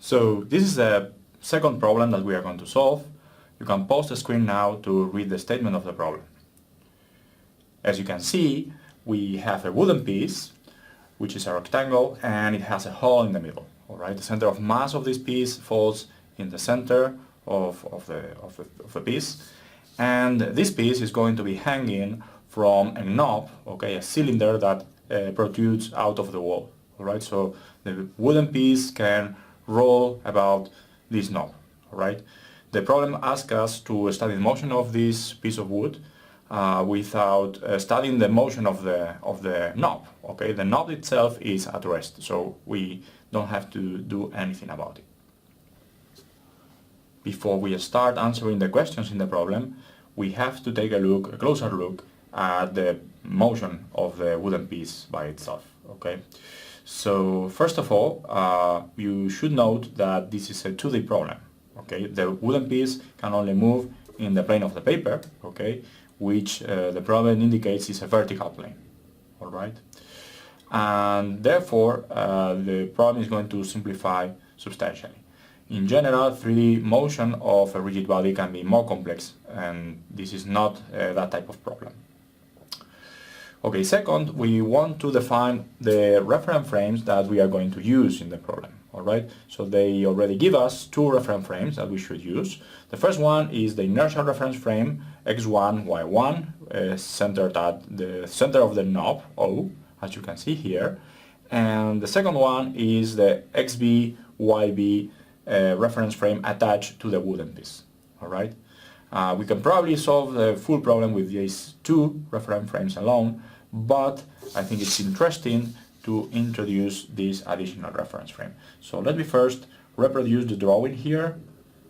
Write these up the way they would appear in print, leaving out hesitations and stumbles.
So this is the second problem that we are going to solve. You can pause the screen now to read the statement of the problem. As you can see, we have a wooden piece, which is a rectangle, and it has a hole in the middle. All right, the center of mass of this piece falls in the center of the piece, and this piece is going to be hanging from a knob, okay, a cylinder that protrudes out of the wall. All right, so the wooden piece can roll about this knob. All right, the problem asks us to study the motion of this piece of wood without studying the motion of the knob. Okay, the knob itself is at rest, so we don't have to do anything about it. Before we start answering the questions in the problem, we have to take a closer look at the motion of the wooden piece by itself. Okay, so first of all, you should note that this is a 2D problem. Okay, the wooden piece can only move in the plane of the paper. Okay, which the problem indicates is a vertical plane. All right, and therefore the problem is going to simplify substantially. In general, 3D motion of a rigid body can be more complex, and this is not that type of problem. Okay, second, we want to define the reference frames that we are going to use in the problem. All right, so they already give us two reference frames that we should use. The first one is the inertial reference frame x1, y1, centered at the center of the knob, O, as you can see here. And the second one is the xb, yb reference frame attached to the wooden piece. All right, we can probably solve the full problem with these two reference frames alone, but I think it's interesting to introduce this additional reference frame. So let me first reproduce the drawing here.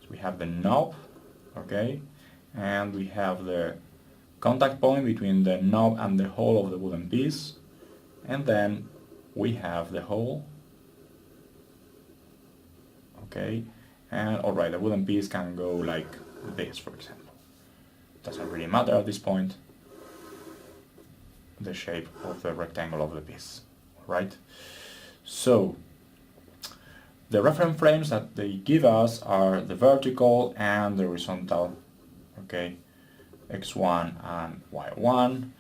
So we have the knob, okay, and we have the contact point between the knob and the hole of the wooden piece, and then we have the hole, okay, and alright, the wooden piece can go like this, for example. Doesn't really matter at this point, the shape of the rectangle of the piece. Right, so the reference frames that they give us are the vertical and the horizontal, okay, x1 and y1.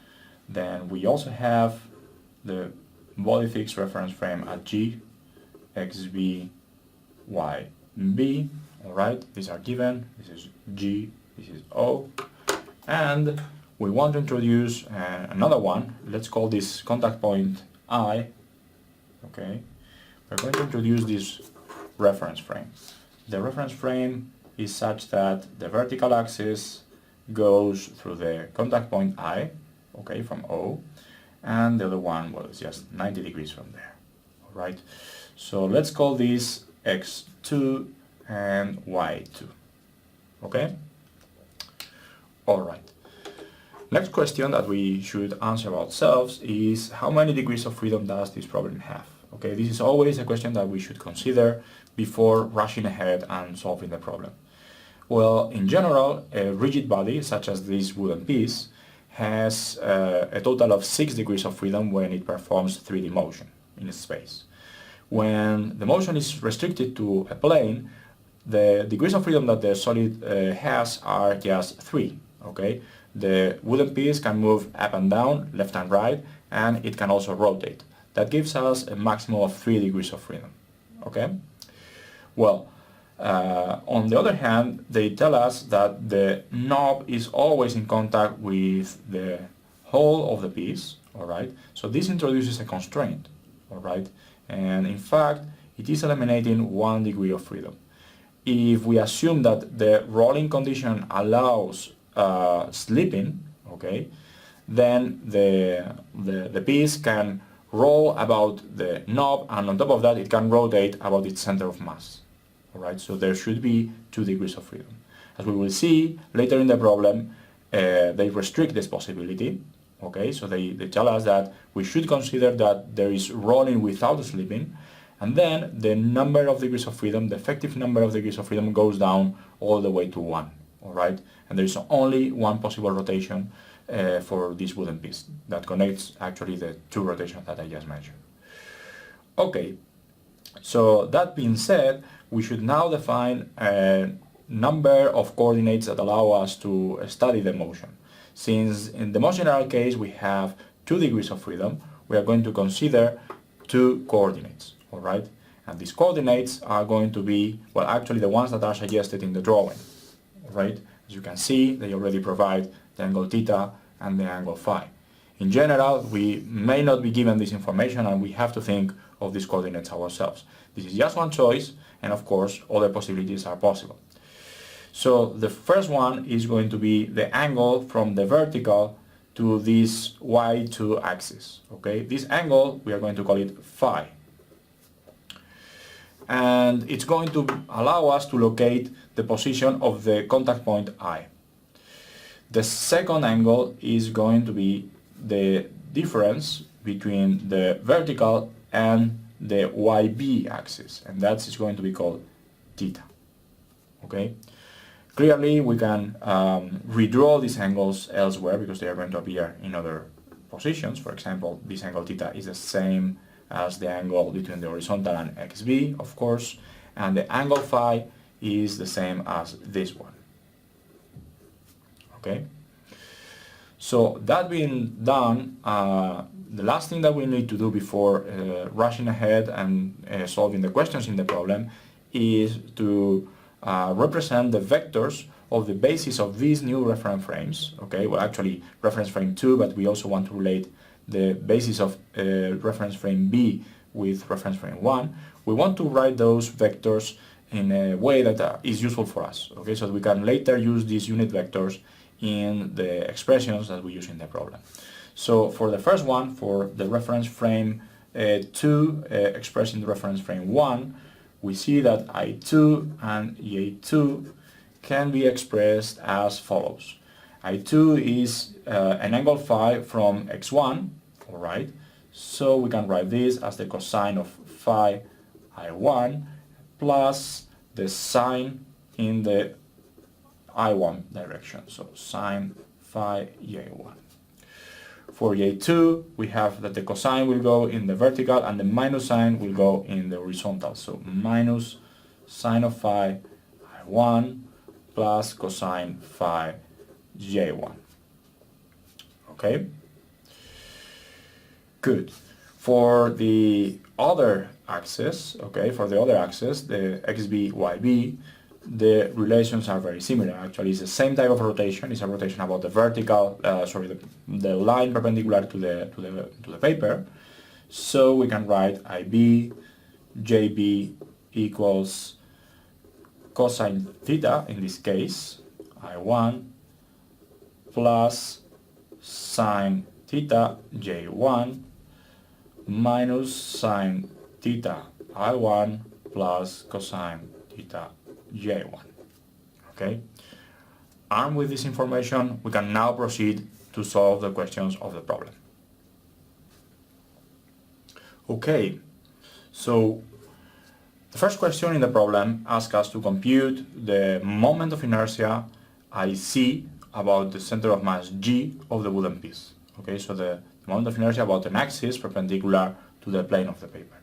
Then we also have the body fixed reference frame at G, xb, yb. All right, these are given. This is G, this is O, and we want to introduce another one. Let's call this contact point I. Okay, we're going to introduce this reference frame. The reference frame is such that the vertical axis goes through the contact point I, okay, from O, and the other one, well, it's just 90 degrees from there. All right, so let's call this x2 and y2. Okay, all right. Next question that we should answer ourselves is how many degrees of freedom does this problem have? Okay, this is always a question that we should consider before rushing ahead and solving the problem. Well, in general, a rigid body, such as this wooden piece, has a total of 6 degrees of freedom when it performs 3D motion in space. When the motion is restricted to a plane, the degrees of freedom that the solid has are just 3. Okay, the wooden piece can move up and down, left and right, and it can also rotate. That gives us a maximum of 3 degrees of freedom. Okay, well, on the other hand, they tell us that the knob is always in contact with the hole of the piece. All right, so this introduces a constraint. All right, and in fact, it is eliminating 1 degree of freedom. If we assume that the rolling condition allows slipping, okay, then the piece can roll about the knob, and on top of that it can rotate about its center of mass. All right, so there should be 2 degrees of freedom. As we will see later in the problem, they restrict this possibility. Okay, so they tell us that we should consider that there is rolling without slipping, and then the number of degrees of freedom, the effective number of degrees of freedom, goes down all the way to 1. All right, and there is only one possible rotation for this wooden piece that connects actually the 2 rotations that I just mentioned. Okay, so that being said, we should now define a number of coordinates that allow us to study the motion. Since in the most general case we have 2 degrees of freedom, we are going to consider 2 coordinates, alright? And these coordinates are going to be, well, actually the ones that are suggested in the drawing, right? As you can see, they already provide the angle theta and the angle phi. In general, we may not be given this information and we have to think of these coordinates ourselves. This is just one choice, and of course, other possibilities are possible. So the first one is going to be the angle from the vertical to this y2 axis, okay? This angle, we are going to call it phi. And it's going to allow us to locate the position of the contact point I. The second angle is going to be the difference between the vertical and the YB axis, and that is going to be called theta. Okay? Clearly we can redraw these angles elsewhere because they are going to appear in other positions. For example, this angle theta is the same as the angle between the horizontal and XB, of course, and the angle phi is the same as this one. Okay? So that being done, the last thing that we need to do before rushing ahead and solving the questions in the problem is to represent the vectors of the basis of these new reference frames. Okay, well, actually reference frame 2, but we also want to relate the basis of reference frame B with reference frame 1. We want to write those vectors in a way that is useful for us, okay, so that we can later use these unit vectors in the expressions that we use in the problem. So for the first one, for the reference frame 2 expressed in the reference frame 1, we see that I2 and EA2 can be expressed as follows. I2 is an angle phi from x1, alright, so we can write this as the cosine of phi I1 plus the sine in the I1 direction, so sine phi EA1. For EA2, we have that the cosine will go in the vertical and the minus sign will go in the horizontal, so minus sine of phi I1 plus cosine phi J1. Okay? Good. For the other axis, okay, the XB, YB, the relations are very similar. Actually, it's the same type of rotation. It's a rotation about the vertical, the line perpendicular to the paper. So we can write IB, JB equals cosine theta, in this case, I1, plus sine theta, J1, minus sine theta, I1, plus cosine theta, J1. Okay? Armed with this information, we can now proceed to solve the questions of the problem. Okay, so the first question in the problem asks us to compute the moment of inertia IC about the center of mass G of the wooden piece. Okay, so the moment of inertia about an axis perpendicular to the plane of the paper.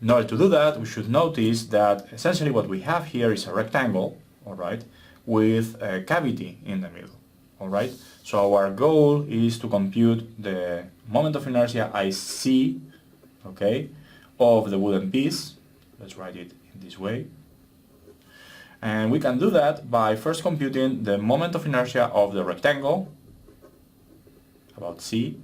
In order to do that, we should notice that essentially what we have here is a rectangle, alright, with a cavity in the middle, alright? So our goal is to compute the moment of inertia IC, okay, of the wooden piece. Let's write it in this way. And we can do that by first computing the moment of inertia of the rectangle, about C,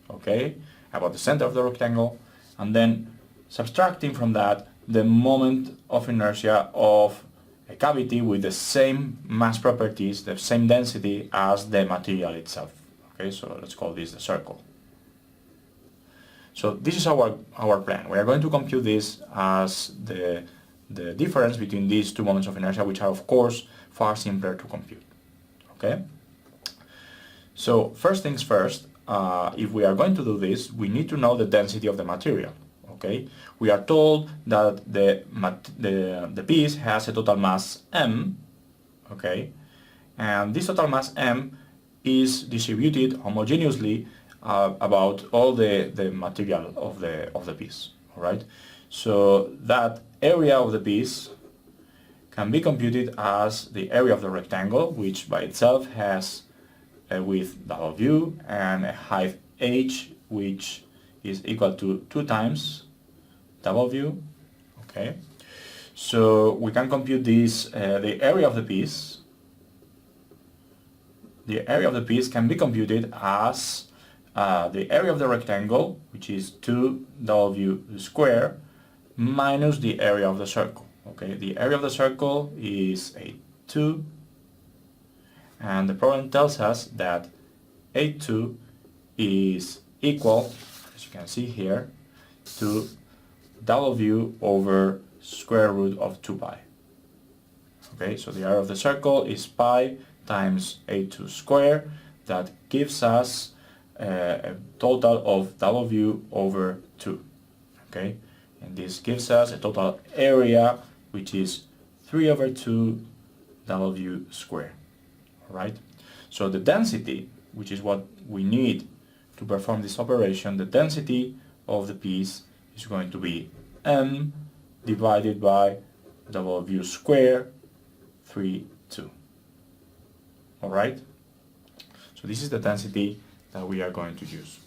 okay, about the center of the rectangle, and then subtracting from that the moment of inertia of a cavity with the same mass properties, the same density as the material itself. Okay, so let's call this the circle. So this is our plan. We are going to compute this as the difference between these two moments of inertia, which are of course far simpler to compute. Okay? So first things first, if we are going to do this, we need to know the density of the material. Okay? We are told that the piece has a total mass m, okay? And this total mass m is distributed homogeneously about all the material of the piece. Alright, so that area of the piece can be computed as the area of the rectangle, which by itself has a width W and a height h, which is equal to 2 times W. Okay, so we can compute this, the area of the piece. The area of the piece can be computed as the area of the rectangle, which is 2W squared, minus the area of the circle. Okay, the area of the circle is 2, and the problem tells us that 2 is equal, as you can see here, to W over square root of 2 pi. Okay, so the area of the circle is pi times 2 squared. That gives us a total of W over 2. Okay, and this gives us a total area which is 3 over 2 W squared. Alright, so the density, which is what we need to perform this operation, the density of the piece is going to be m divided by W squared 3, 2. Alright, so this is the density that we are going to use.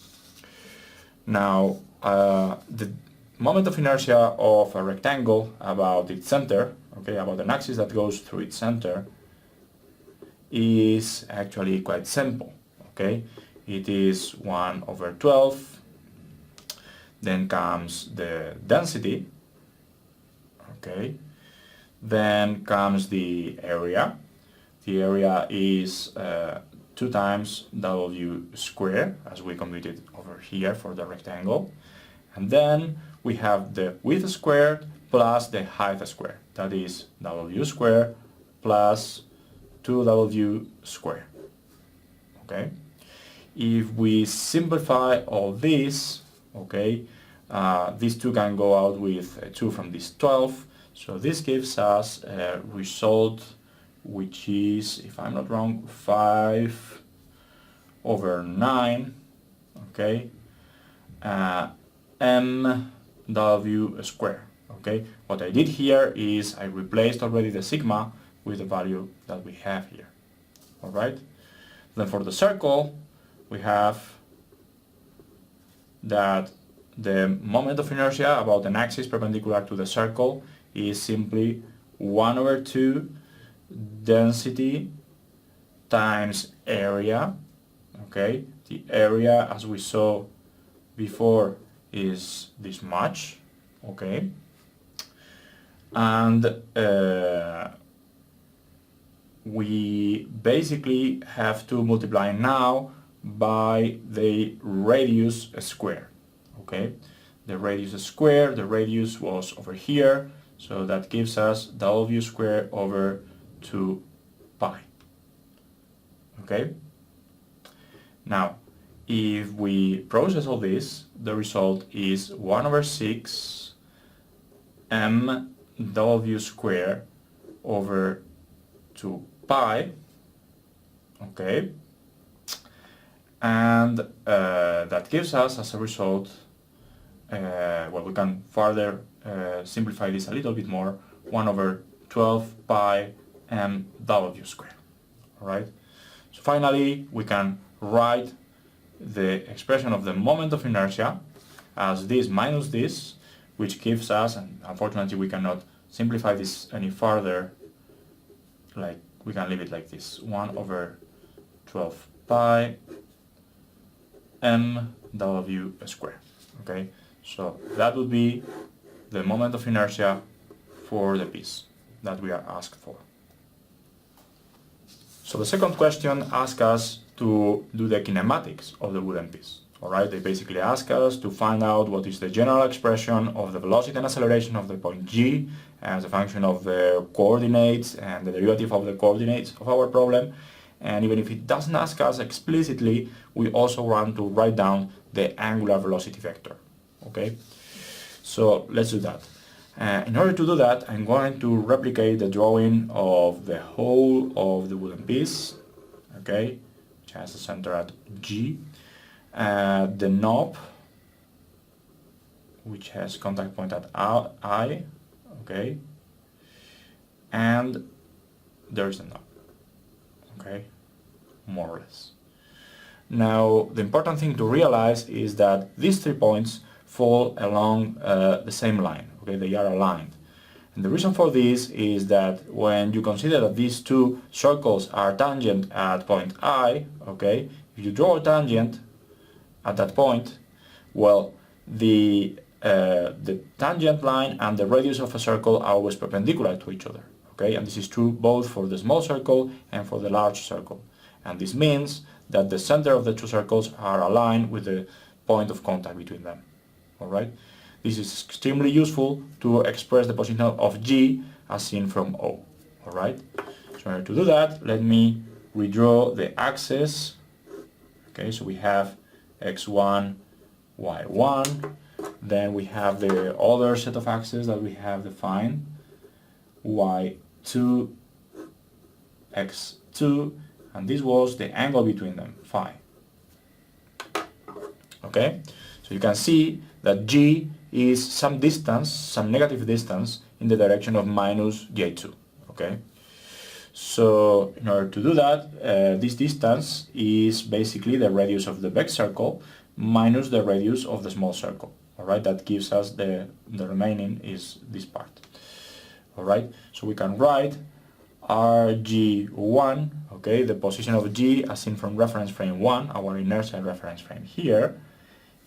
Now, the moment of inertia of a rectangle about its center, okay, about an axis that goes through its center, is actually quite simple. Okay, it is 1 over 12. Then comes the density. Okay, then comes the area. The area is 2 times W squared, as we computed over here for the rectangle. And then we have the width squared plus the height squared. That is W squared plus 2W squared. Okay. If we simplify all this, okay, these two can go out with 2 from this 12. So this gives us a result which is, if I'm not wrong, 5 over 9, okay, mW squared. Okay, what I did here is I replaced already the sigma with the value that we have here. Alright, then for the circle we have that the moment of inertia about an axis perpendicular to the circle is simply 1 over 2 density times area. Okay, the area, as we saw before, is this much. Okay, and we basically have to multiply now by the radius square. Okay, the radius square, the radius was over here, so that gives us W squared over 2 pi. Okay, now if we process all this, the result is 1 over 6 mW squared over 2 pi. Okay, and that gives us as a result, well, we can further simplify this a little bit more, 1 over 12 pi mW squared. Alright, so finally we can write the expression of the moment of inertia as this minus this, which gives us, and unfortunately we cannot simplify this any further, like we can leave it like this, 1 over 12 pi mW squared. Okay, so that would be the moment of inertia for the piece that we are asked for. So the second question asks us to do the kinematics of the wooden piece. Alright, they basically ask us to find out what is the general expression of the velocity and acceleration of the point G as a function of the coordinates and the derivative of the coordinates of our problem. And even if it doesn't ask us explicitly, we also want to write down the angular velocity vector. Okay, so let's do that. In order to do that, I'm going to replicate the drawing of the whole of the wooden piece, okay, which has a center at G. The knob, which has contact point at I, okay, and there is a knob, okay, more or less. Now, the important thing to realize is that these 3 points fall along the same line, okay, they are aligned. And the reason for this is that when you consider that these 2 circles are tangent at point I, okay, if you draw a tangent at that point, well, the tangent line and the radius of a circle are always perpendicular to each other, okay, and this is true both for the small circle and for the large circle. And this means that the center of the 2 circles are aligned with the point of contact between them, alright? This is extremely useful to express the position of G as seen from O, alright? So in order to do that, let me redraw the axis. Okay, so we have x1, y1, then we have the other set of axes that we have defined, y2, x2, and this was the angle between them, phi. Okay, so you can see that G is some distance, some negative distance in the direction of minus J2, okay? So in order to do that, this distance is basically the radius of the big circle minus the radius of the small circle, alright? That gives us the remaining is this part, alright? So we can write RG1, okay, the position of G as seen from reference frame 1, our inertial reference frame here,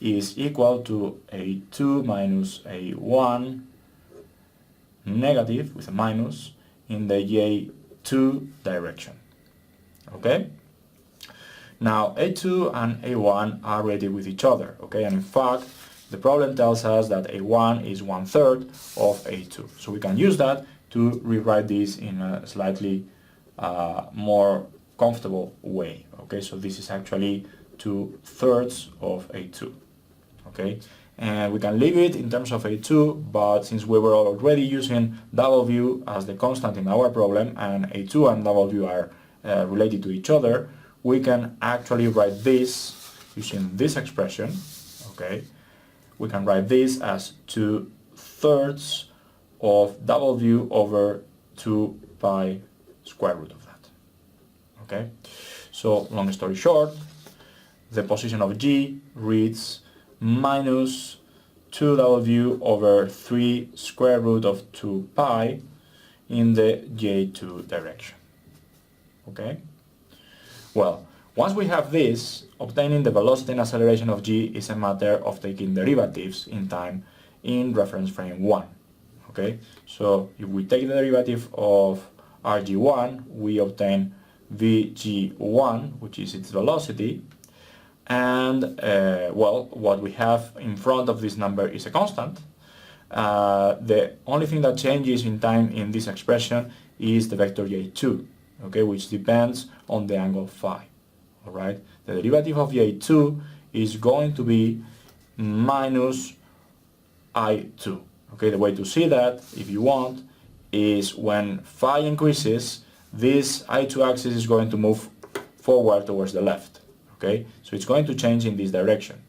is equal to A2 minus A1 negative with a minus in the J2 direction, okay? Now A2 and A1 are related with each other, okay, and in fact the problem tells us that A1 is 1/3 of A2, so we can use that to rewrite this in a slightly more comfortable way, okay? So this is actually 2/3 of A2, okay? And we can leave it in terms of A2, but since we were already using W as the constant in our problem, and A2 and W are related to each other, we can actually write this using this expression, okay? We can write this as 2/3 of W over 2 pi square root of that, okay? So, long story short, the position of G reads minus 2W over 3 square root of 2 pi in the J2 direction, okay? Well, once we have this, obtaining the velocity and acceleration of G is a matter of taking derivatives in time in reference frame 1, okay? So if we take the derivative of Rg1, we obtain Vg1, which is its velocity, and well, what we have in front of this number is a constant. The only thing that changes in time in this expression is the vector J2, okay, which depends on the angle phi, alright? The derivative of J2 is going to be minus I2, okay? The way to see that, if you want, is when phi increases, this I2 axis is going to move forward towards the left, okay? So it's going to change in this direction.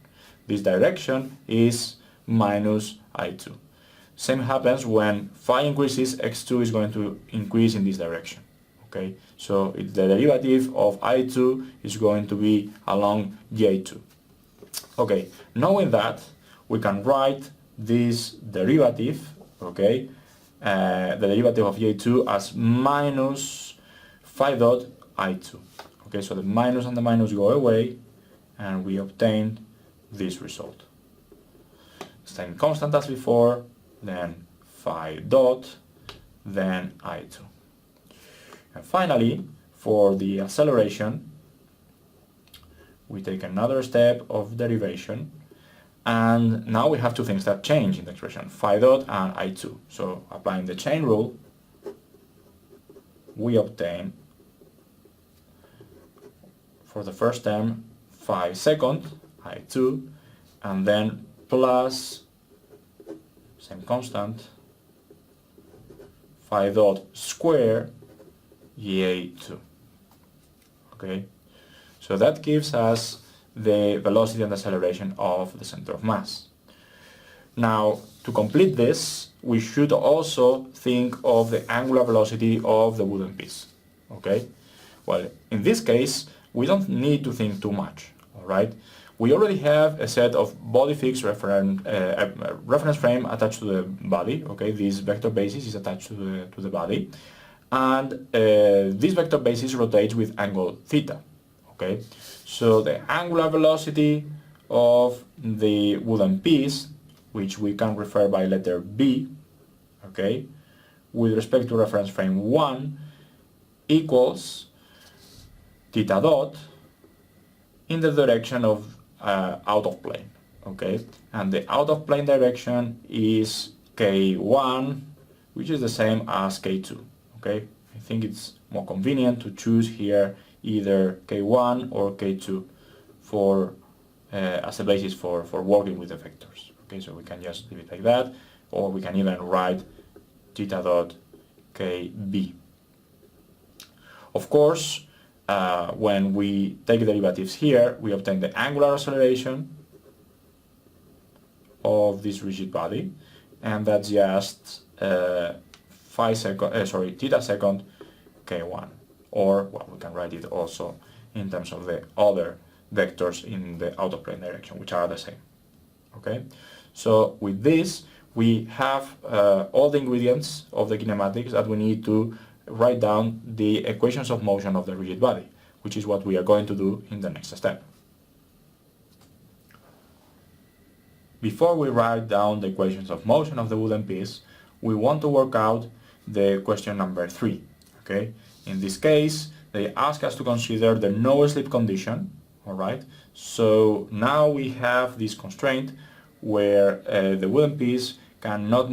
This direction is minus I2. Same happens when phi increases, x2 is going to increase in this direction, okay? So the derivative of I2 is going to be along J2. Okay, knowing that, we can write this derivative, okay, the derivative of J2 as minus phi dot I2. Okay, so the minus and the minus go away, and we obtain this result. Same constant as before, then phi dot, then I2. And finally, for the acceleration, we take another step of derivation, and now we have two things that change in the expression, phi dot and I2. So applying the chain rule, we obtain for the first term phi second, I2, and then plus, same constant, phi dot square, J2. Okay, so that gives us the velocity and acceleration of the center of mass. Now, to complete this, we should also think of the angular velocity of the wooden piece. Okay? Well, in this case, we don't need to think too much. All right? We already have a set of body fixed reference frame attached to the body. Okay? This vector basis is attached to the body, and this vector basis rotates with angle theta. Okay? So the angular velocity of the wooden piece, which we can refer by letter B, okay, with respect to reference frame 1, equals theta dot in the direction of out of plane, okay, and the out of plane direction is K1, which is the same as K2, okay. I think it's more convenient to choose here either K1 or K2 for as a basis for working with the vectors. Okay, so we can just leave it like that, or we can even write theta dot KB. Of course, when we take derivatives here, we obtain the angular acceleration of this rigid body, and that's just theta second K1, or well, we can write it also in terms of the other vectors in the out of plane direction, which are the same. Okay, so with this we have all the ingredients of the kinematics that we need to write down the equations of motion of the rigid body, which is what we are going to do in the next step. Before we write down the equations of motion of the wooden piece, we want to work out the question number 3. Okay, in this case they ask us to consider the no slip condition. Alright, so now we have this constraint where the wooden piece cannot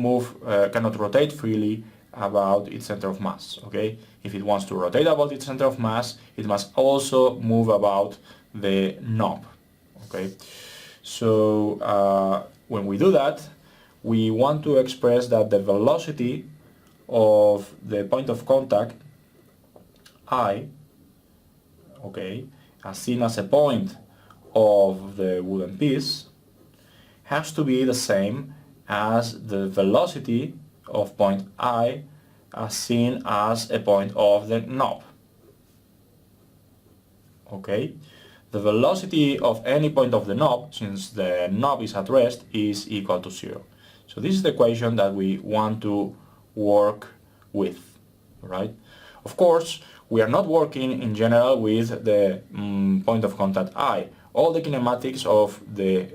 rotate freely about its center of mass. Okay, if it wants to rotate about its center of mass, it must also move about the knob. Okay, so when we do that, we want to express that the velocity of the point of contact I, okay, as seen as a point of the wooden piece, has to be the same as the velocity of point I as seen as a point of the knob. Okay, the velocity of any point of the knob, since the knob is at rest, is equal to 0. So this is the equation that we want to work with, right? Of course, we are not working in general with the point of contact I. All the kinematics of the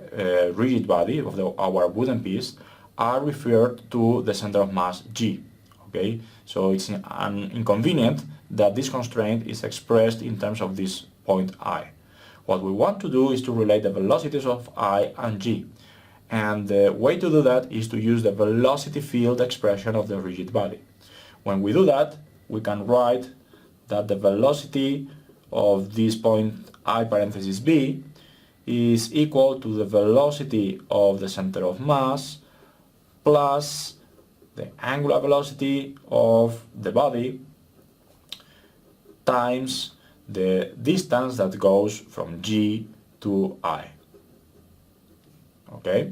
rigid body of our wooden piece are referred to the center of mass G. Okay, so it's inconvenient that this constraint is expressed in terms of this point I. What we want to do is to relate the velocities of I and G. And the way to do that is to use the velocity field expression of the rigid body. When we do that, we can write that the velocity of this point I parenthesis B is equal to the velocity of the center of mass plus the angular velocity of the body times the distance that goes from G to I. Okay?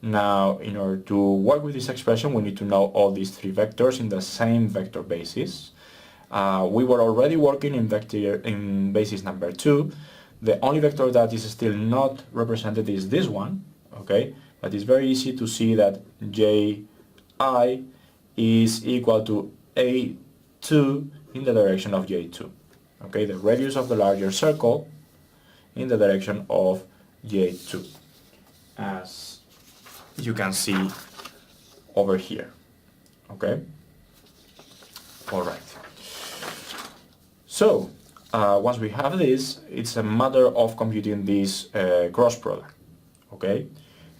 Now, in order to work with this expression, we need to know all these three vectors in the same vector basis. We were already working in basis number 2. The only vector that is still not represented is this one, okay? But it's very easy to see that Ji is equal to A2 in the direction of J2. Okay, the radius of the larger circle in the direction of J2, as you can see over here. Okay? Alright. So, once we have this, it's a matter of computing this cross product. Okay?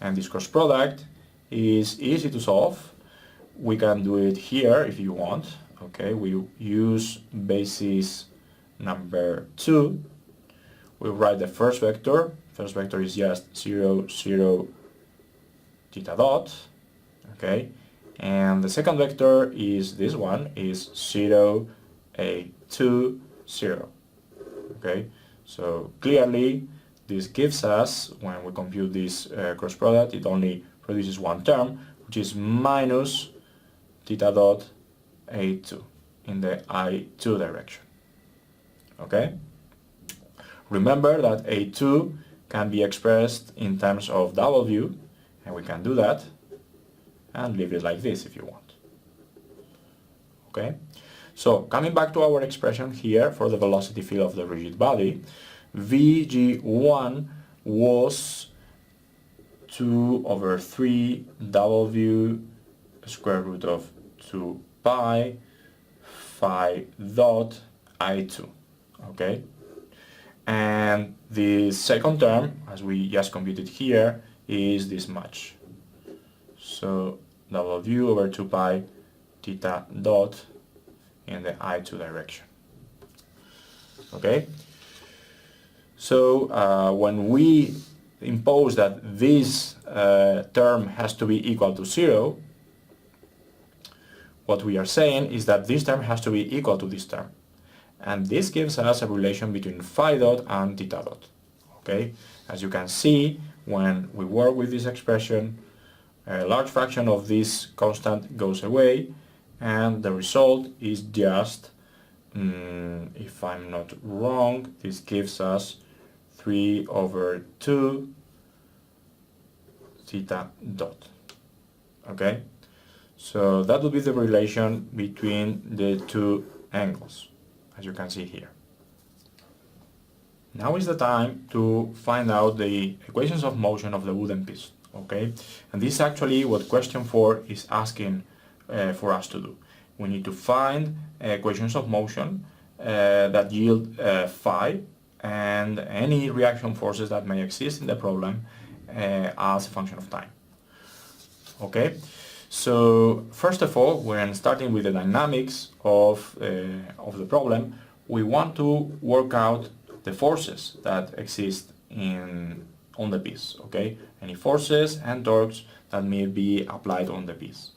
And this cross product is easy to solve. We can do it here if you want. Okay? We use basis number 2. We write the first vector. First vector is just 0, 0, theta dot. Okay? And the second vector is this one, is 0, A2, 0. Okay? So clearly this gives us, when we compute this cross product, it only produces one term, which is minus theta dot A2 in the I2 direction. Okay? Remember that A2 can be expressed in terms of W, and we can do that and leave it like this if you want. Okay? So, coming back to our expression here for the velocity field of the rigid body, Vg1 was 2 over 3 W square root of 2 pi phi dot I2. Okay? And the second term, as we just computed here, is this much. So W over 2 pi theta dot in the I2 direction. Okay? So when we impose that this term has to be equal to 0, what we are saying is that this term has to be equal to this term. And this gives us a relation between phi dot and theta dot. Okay? As you can see, when we work with this expression, a large fraction of this constant goes away, and the result is just, if I'm not wrong, this gives us 3 over 2 theta dot. Okay? So that will be the relation between the two angles, as you can see here. Now is the time to find out the equations of motion of the wooden piece. Okay? And this is actually what question 4 is asking for us to do. We need to find equations of motion that yield phi and any reaction forces that may exist in the problem as a function of time. Okay? So first of all, when starting with the dynamics of the problem, we want to work out the forces that exist on the piece. Okay? Any forces and torques that may be applied on the piece.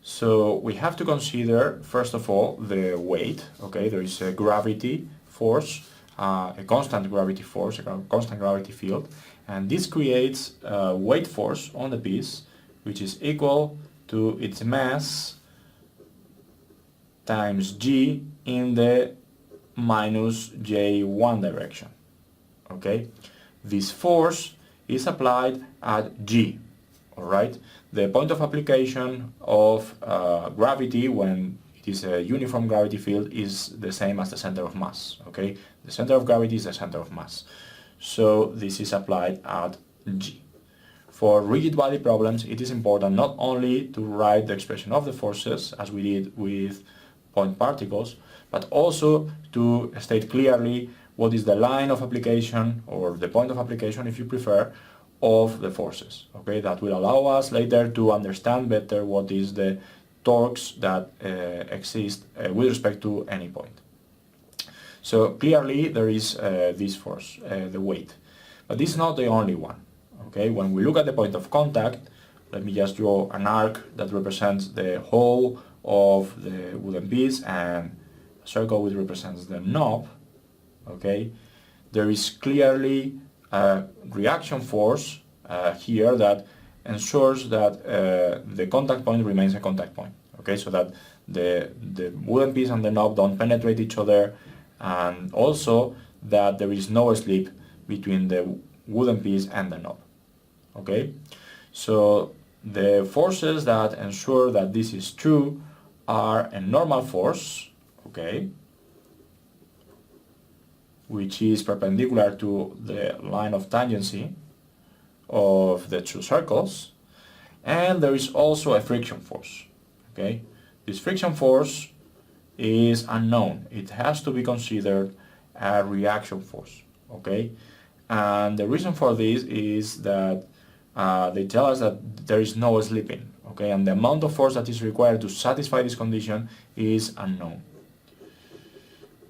So we have to consider first of all the weight. Okay? There is a gravity force, a constant gravity force, a constant gravity field, and this creates a weight force on the piece, which is equal to its mass times g in the minus j1 direction. Okay? This force is applied at g. Alright? The point of application of gravity when it is a uniform gravity field is the same as the center of mass. Okay? The center of gravity is the center of mass. So this is applied at g. For rigid body problems, it is important not only to write the expression of the forces, as we did with point particles, but also to state clearly what is the line of application, or the point of application if you prefer, of the forces. Okay, that will allow us later to understand better what is the torques that exist with respect to any point. So clearly there is this force, the weight, but this is not the only one. Okay, when we look at the point of contact, let me just draw an arc that represents the whole of the wooden piece and a circle which represents the knob. Okay, there is clearly a reaction force here that ensures that the contact point remains a contact point. Okay, so that the wooden piece and the knob don't penetrate each other, and also that there is no slip between the wooden piece and the knob. Okay, so the forces that ensure that this is true are a normal force, okay, which is perpendicular to the line of tangency of the two circles, and there is also a friction force. Okay, this friction force is unknown. It has to be considered a reaction force. Okay, and the reason for this is that they tell us that there is no slipping. Okay, and the amount of force that is required to satisfy this condition is unknown.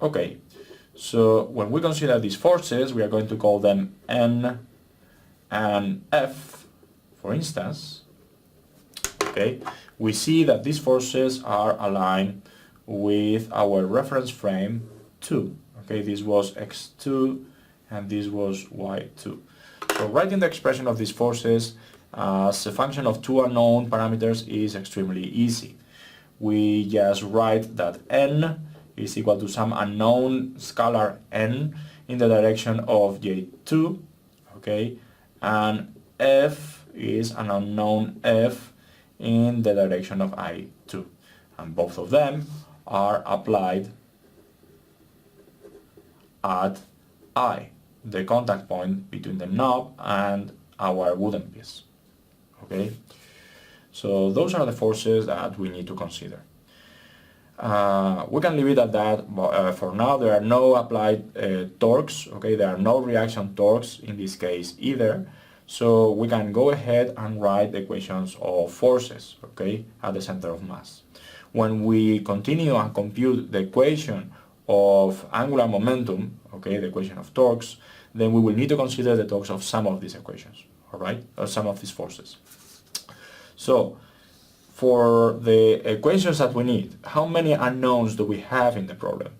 Okay, so when we consider these forces, we are going to call them N and F, for instance. Okay, we see that these forces are aligned with our reference frame 2. Okay, this was x2 and this was y2. So writing the expression of these forces, as a function of two unknown parameters is extremely easy. We just write that n is equal to some unknown scalar n in the direction of j2, okay, and f is an unknown f in the direction of I2, and both of them are applied at I, the contact point between the knob and our wooden piece. Okay, so those are the forces that we need to consider. We can leave it at that, but for now there are no applied torques, okay, there are no reaction torques in this case either, so we can go ahead and write the equations of forces, okay, at the center of mass. When we continue and compute the equation of angular momentum, okay, the equation of torques, then we will need to consider the torques of some of these equations, alright, or some of these forces. So, for the equations that we need, how many unknowns do we have in the problem?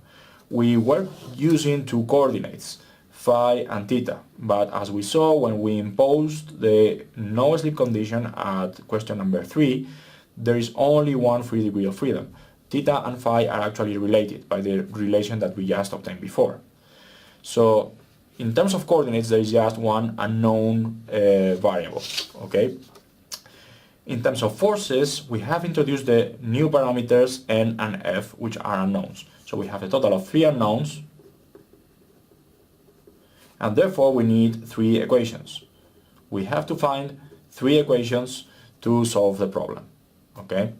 We were using two coordinates, phi and theta, but as we saw when we imposed the no-slip condition at question number 3, there is only one free degree of freedom. Theta and phi are actually related by the relation that we just obtained before. So, in terms of coordinates, there is just one unknown variable, okay? In terms of forces, we have introduced the new parameters n and f, which are unknowns. So we have a total of 3 unknowns, and therefore we need 3 equations. We have to find 3 equations to solve the problem, okay?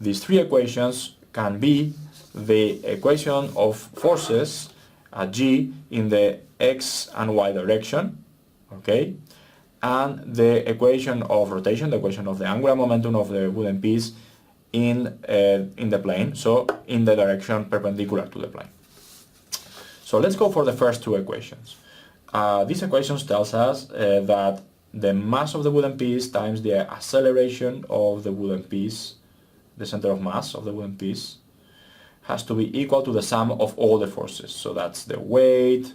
These 3 equations can be the equation of forces at g in the x and y direction, okay? And the equation of rotation, the equation of the angular momentum of the wooden piece in the plane, so in the direction perpendicular to the plane. So let's go for the first 2 equations. These equations tells us that the mass of the wooden piece times the acceleration of the wooden piece, the center of mass of the wooden piece, has to be equal to the sum of all the forces. So that's the weight,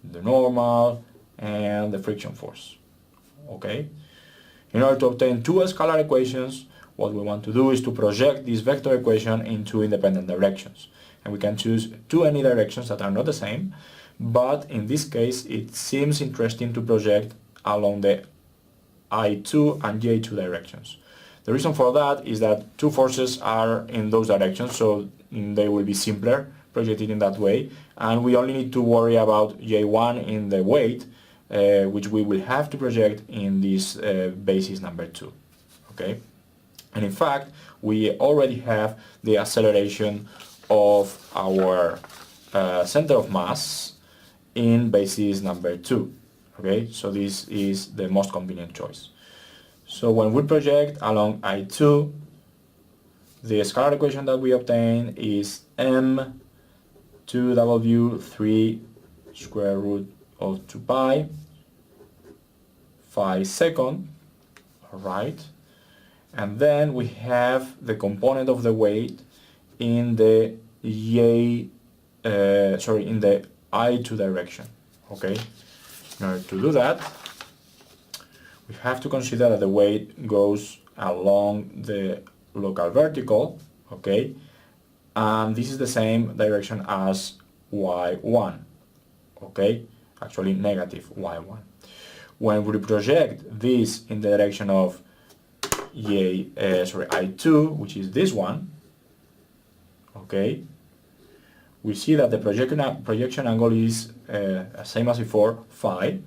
the normal, and the friction force. Okay? In order to obtain 2 scalar equations, what we want to do is to project this vector equation in 2 independent directions. And we can choose 2 any directions that are not the same, but in this case it seems interesting to project along the I2 and J2 directions. The reason for that is that 2 forces are in those directions, so they will be simpler projected in that way, and we only need to worry about J1 in the weight, which we will have to project in this basis number 2, okay? And in fact, we already have the acceleration of our center of mass in basis number 2, okay? So this is the most convenient choice. So when we project along I2, the scalar equation that we obtain is m 2w 3 square root of 2 pi phi second, alright, and then we have the component of the weight in the in the I2 direction, okay? In order to do that, we have to consider that the weight goes along the local vertical, okay, and this is the same direction as y1, okay, actually negative y1. When we project this in the direction of I2, which is this one, okay, we see that the projection angle is same as before, phi,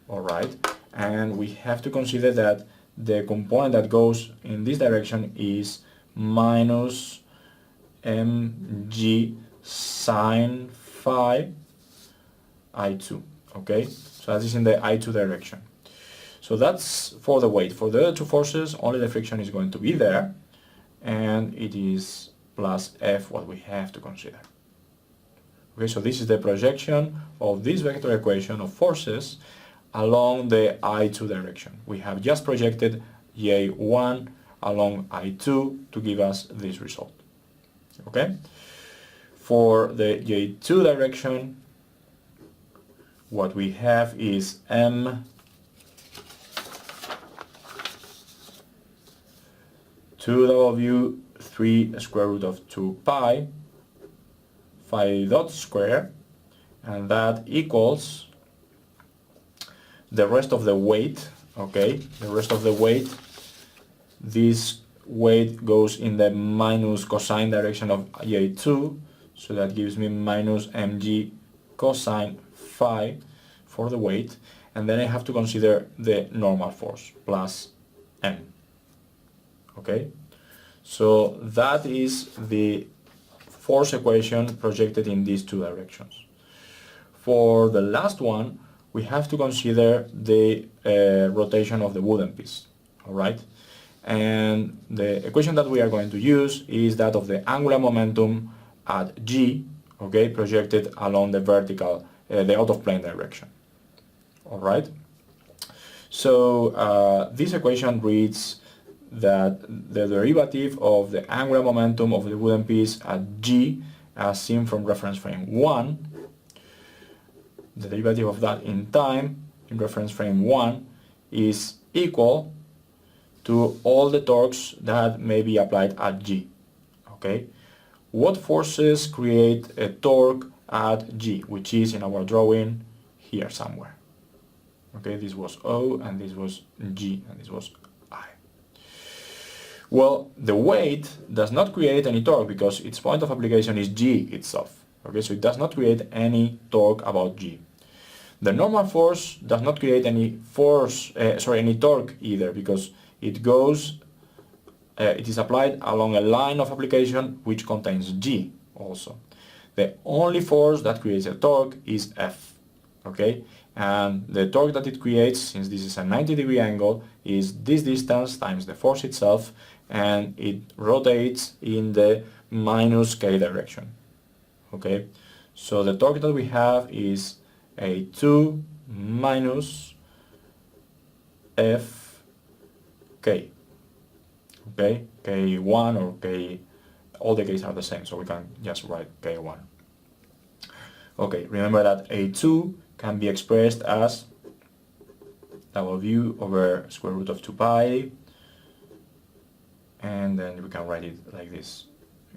alright, and we have to consider that the component that goes in this direction is minus mg sine phi I2, okay? So that is in the I2 direction. So that's for the weight. For the other 2 forces, only the friction is going to be there, and it is plus F what we have to consider. Okay, so this is the projection of this vector equation of forces along the I2 direction. We have just projected J1 along I2 to give us this result. Okay? For the J2 direction, what we have is m 2w 3 square root of 2 pi phi dot square, and that equals the rest of the weight. Okay, the rest of the weight, this weight goes in the minus cosine direction of a2, so that gives me minus mg cosine phi for the weight, and then I have to consider the normal force plus m. Okay, so that is the force equation projected in these two directions. For the last one, we have to consider the rotation of the wooden piece. All right, and the equation that we are going to use is that of the angular momentum at g, okay, projected along the vertical, the out of plane direction. All right, so this equation reads that the derivative of the angular momentum of the wooden piece at g, as seen from reference frame 1, the derivative of that in time in reference frame 1 is equal to all the torques that may be applied at g. Okay, what forces create a torque at g, which is in our drawing here somewhere? Okay, this was O and this was G and this was I. Well, the weight does not create any torque because its point of application is G itself. Okay, so it does not create any torque about G. The normal force does not create any any torque either, because it goes, it is applied along a line of application which contains G also. The only force that creates a torque is F. Okay, and the torque that it creates, since this is a 90-degree angle, is this distance times the force itself, and it rotates in the minus k direction. Okay, so the torque that we have is a2 minus f k. Okay, k1 or k, all the k's are the same, so we can just write k1. Okay, remember that a2 can be expressed as w over square root of 2 pi, and then we can write it like this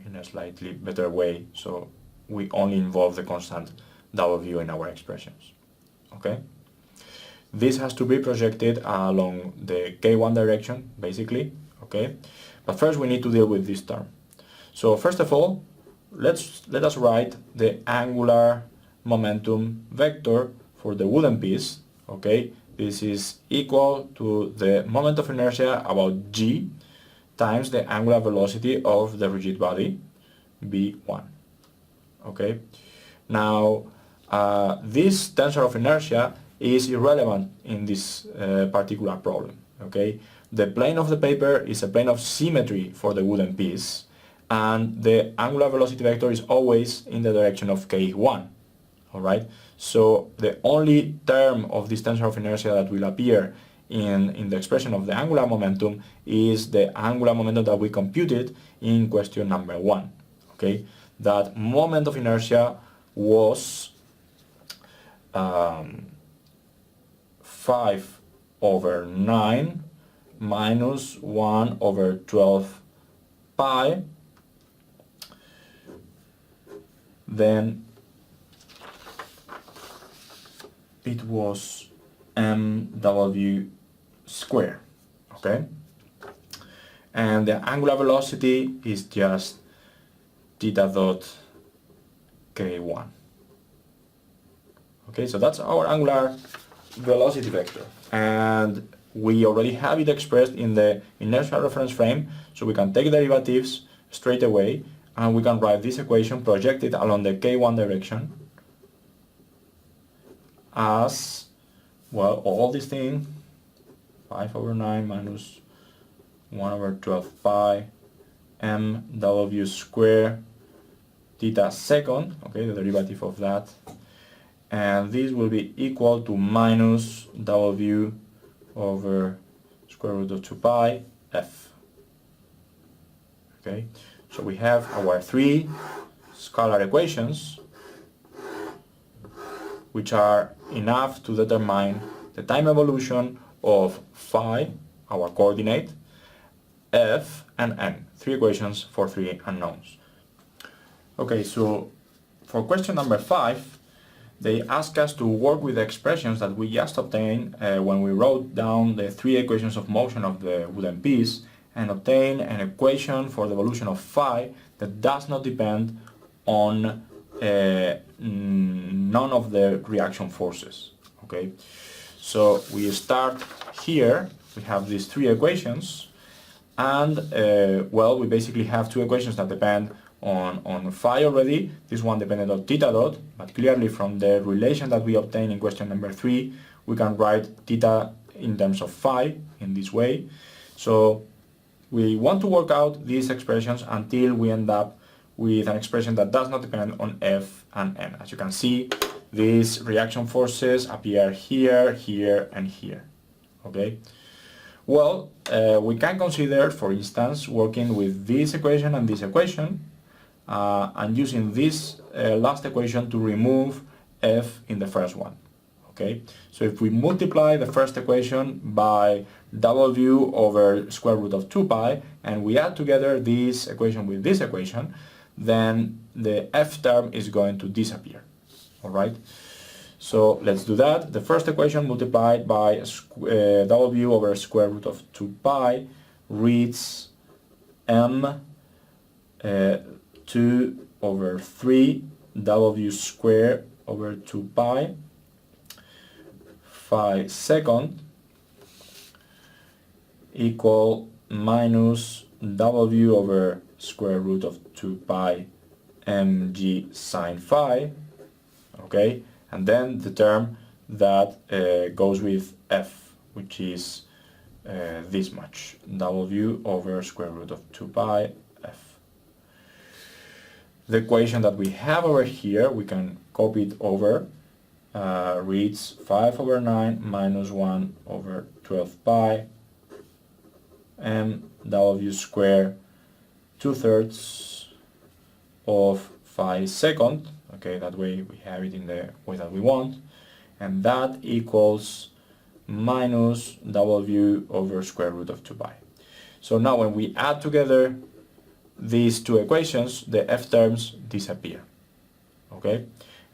in a slightly better way, so we only involve the constant w in our expressions. Okay, this has to be projected along the k1 direction basically. Okay, but first we need to deal with this term. So first of all, let us write the angular momentum vector for the wooden piece. Okay, this is equal to the moment of inertia about g times the angular velocity of the rigid body v1. Okay, now this tensor of inertia is irrelevant in this particular problem. Okay, the plane of the paper is a plane of symmetry for the wooden piece, and the angular velocity vector is always in the direction of k1. Alright, so the only term of this tensor of inertia that will appear in the expression of the angular momentum is the angular momentum that we computed in question number 1. Okay, that moment of inertia was 5/9 minus 1/12 pi, then it was mw square. Okay, and the angular velocity is just theta dot k1. Okay, so that's our angular velocity vector, and we already have it expressed in the inertial reference frame, so we can take derivatives straight away and we can write this equation projected along the k1 direction as, well, all this thing, 5/9 minus 1/12 pi mw square theta second, okay, the derivative of that, and this will be equal to minus w over square root of 2 pi f. Okay, so we have our three scalar equations which are enough to determine the time evolution of phi, our coordinate, f and n, 3 equations for 3 unknowns. Okay, so for question number 5, they ask us to work with the expressions that we just obtained when we wrote down the 3 equations of motion of the wooden piece and obtain an equation for the evolution of phi that does not depend on none of the reaction forces. Okay, so we start here. We have these 3 equations, and well, we basically have 2 equations that depend on phi already. This one depended on theta dot, but clearly from the relation that we obtained in question number 3, we can write theta in terms of phi in this way. So we want to work out these expressions until we end up with an expression that does not depend on f and n. As you can see, these reaction forces appear here, here, and here. Okay. Well, we can consider, for instance, working with this equation and this equation, and using this last equation to remove f in the first one. Okay, so if we multiply the first equation by w over square root of 2 pi, and we add together this equation with this equation, then the f term is going to disappear. Alright, so let's do that. The first equation multiplied by w over square root of 2 pi reads m 2 over 3 w square over 2 pi phi second equal minus w over square root of 2 pi mg sine phi. Okay, and then the term that goes with f, which is this much, w over square root of 2 pi f. The equation that we have over here, we can copy it over, reads 5 over 9 minus 1 over 12 pi m w square 2/3 of phi second. Okay, that way we have it in the way that we want, and that equals minus w over square root of 2 pi. So now when we add together these 2 equations, the f terms disappear. Okay,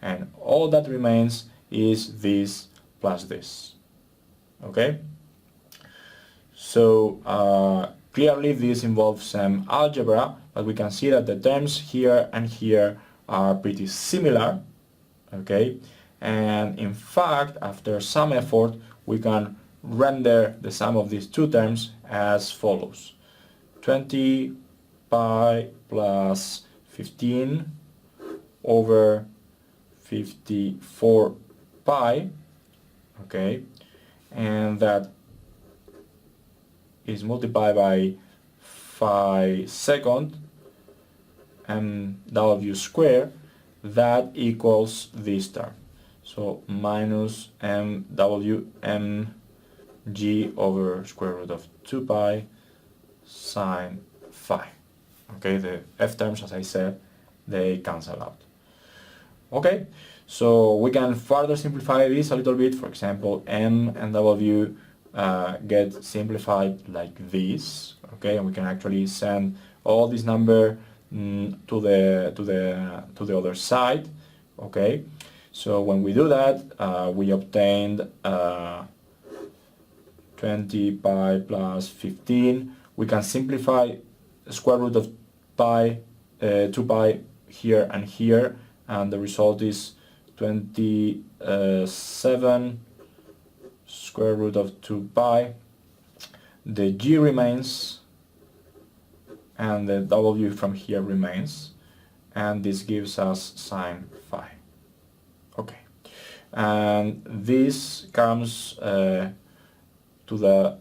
and all that remains is this plus this. Okay, so clearly this involves some algebra, but we can see that the terms here and here are pretty similar. Okay, and in fact, after some effort, we can render the sum of these 2 terms as follows: 20 pi plus 15 over 54 pi, okay, and that is multiplied by phi second w square, that equals this term. So minus mw mg over square root of 2 pi sine phi. Okay, the f terms, as I said, they cancel out. Okay, so we can further simplify this a little bit. For example, m and w get simplified like this. Okay, and we can actually send all this number to the other side. Okay, so when we do that, we obtained 20 pi plus 15. We can simplify square root of pi, 2 pi here and here, and the result is 27 square root of 2 pi. The g remains, and the w from here remains, and this gives us sine phi. Okay, and this comes to the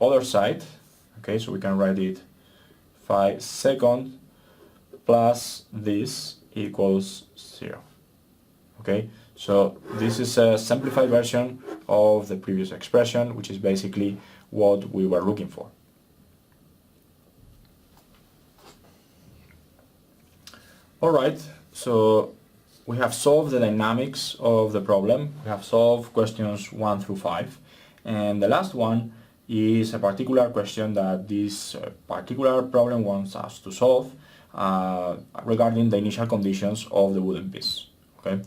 other side. Okay, so we can write it phi second plus this equals 0. Okay, so this is a simplified version of the previous expression, which is basically what we were looking for. Alright, so we have solved the dynamics of the problem. We have solved questions 1 through 5, and the last one is a particular question that this particular problem wants us to solve regarding the initial conditions of the wooden piece. Okay.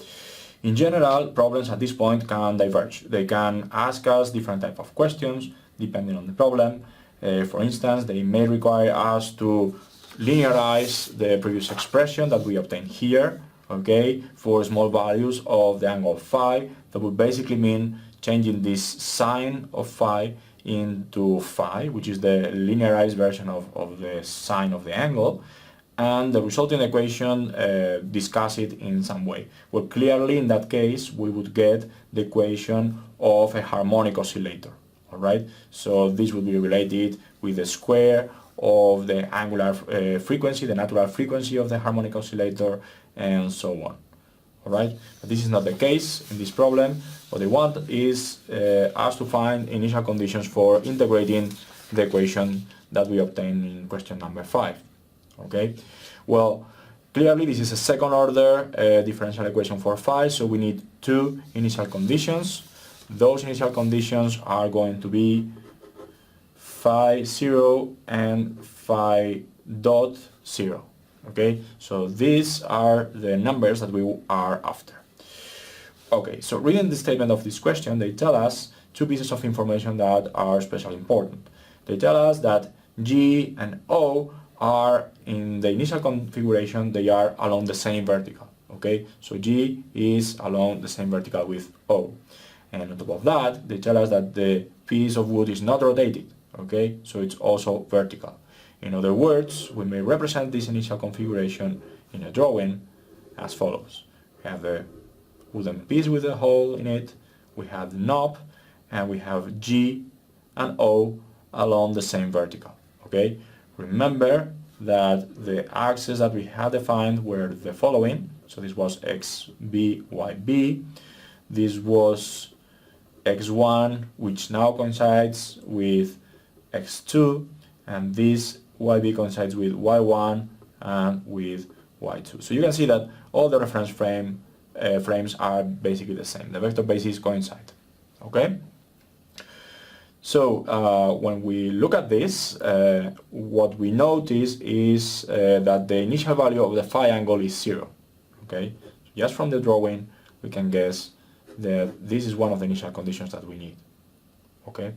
In general, problems at this point can diverge. They can ask us different types of questions depending on the problem. For instance, they may require us to linearize the previous expression that we obtained here, okay, for small values of the angle phi. That would basically mean changing this sine of phi into phi, which is the linearized version of the sine of the angle, and the resulting equation discuss it in some way. Well, clearly in that case we would get the equation of a harmonic oscillator. Alright, so this would be related with the square of the angular frequency, the natural frequency of the harmonic oscillator, and so on. Alright, but this is not the case in this problem. What they want is us to find initial conditions for integrating the equation that we obtained in question number 5. Okay, well, clearly this is a second order differential equation for phi, so we need two initial conditions. Those initial conditions are going to be phi 0 and phi dot 0. Okay, so these are the numbers that we are after. Okay, so reading the statement of this question, they tell us two pieces of information that are especially important. They tell us that G and O are in the initial configuration, they are along the same vertical. Okay, so G is along the same vertical with O. And on top of that, they tell us that the piece of wood is not rotated, okay? So it's also vertical. In other words, we may represent this initial configuration in a drawing as follows. We have the wooden piece with a hole in it, we have the knob, and we have G and O along the same vertical, okay? Remember that the axes that we had defined were the following. So this was XB, YB. This was x1, which now coincides with x2, and this yb coincides with y1 and with y2. So you can see that all the reference frames are basically the same. The vector bases coincide. Okay? So when we look at this, what we notice is that the initial value of the phi angle is 0. Okay? Just from the drawing, we can guess that this is one of the initial conditions that we need. Okay.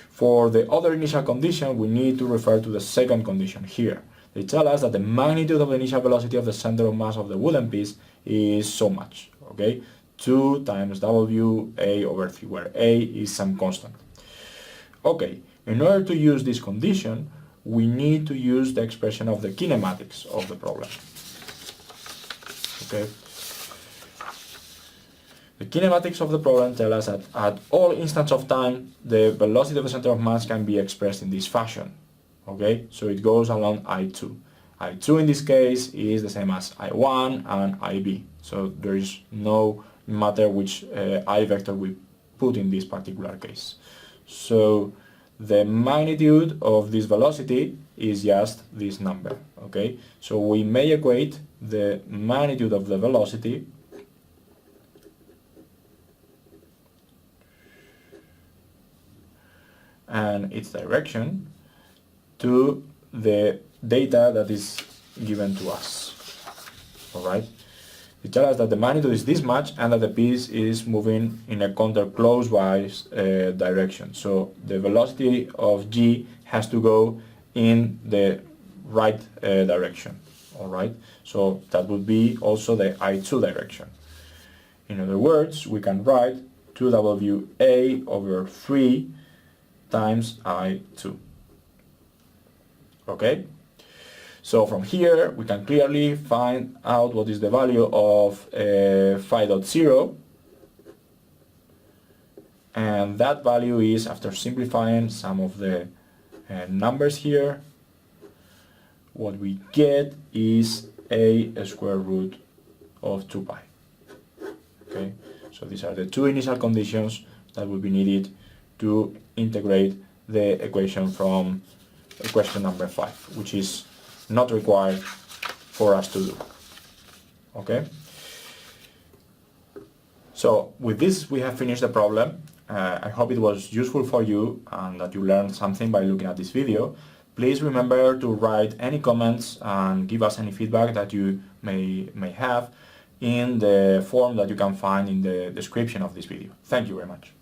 For the other initial condition, we need to refer to the second condition here. They tell us that the magnitude of the initial velocity of the center of mass of the wooden piece is so much. Okay, 2 times WA over 3, where A is some constant. Okay, in order to use this condition, we need to use the expression of the kinematics of the problem. Okay. The kinematics of the problem tell us that at all instants of time, the velocity of the center of mass can be expressed in this fashion. Okay, so it goes along I2. I2 in this case is the same as I1 and IB. So there is no matter which I vector we put in this particular case. So the magnitude of this velocity is just this number. Okay, so we may equate the magnitude of the velocity and its direction to the data that is given to us. Alright? They tell us that the magnitude is this much and that the piece is moving in a counterclockwise direction. So the velocity of G has to go in the right direction. Alright? So that would be also the I2 direction. In other words, we can write 2WA over 3 times I2. Okay? So from here we can clearly find out what is the value of phi dot 0, and that value is, after simplifying some of the numbers here, what we get is a square root of 2 pi. Okay? So these are the two initial conditions that will be needed to integrate the equation from question number 5, which is not required for us to do. Okay? So with this we have finished the problem, I hope it was useful for you and that you learned something by looking at this video. Please remember to write any comments and give us any feedback that you may have in the form that you can find in the description of this video. Thank you very much.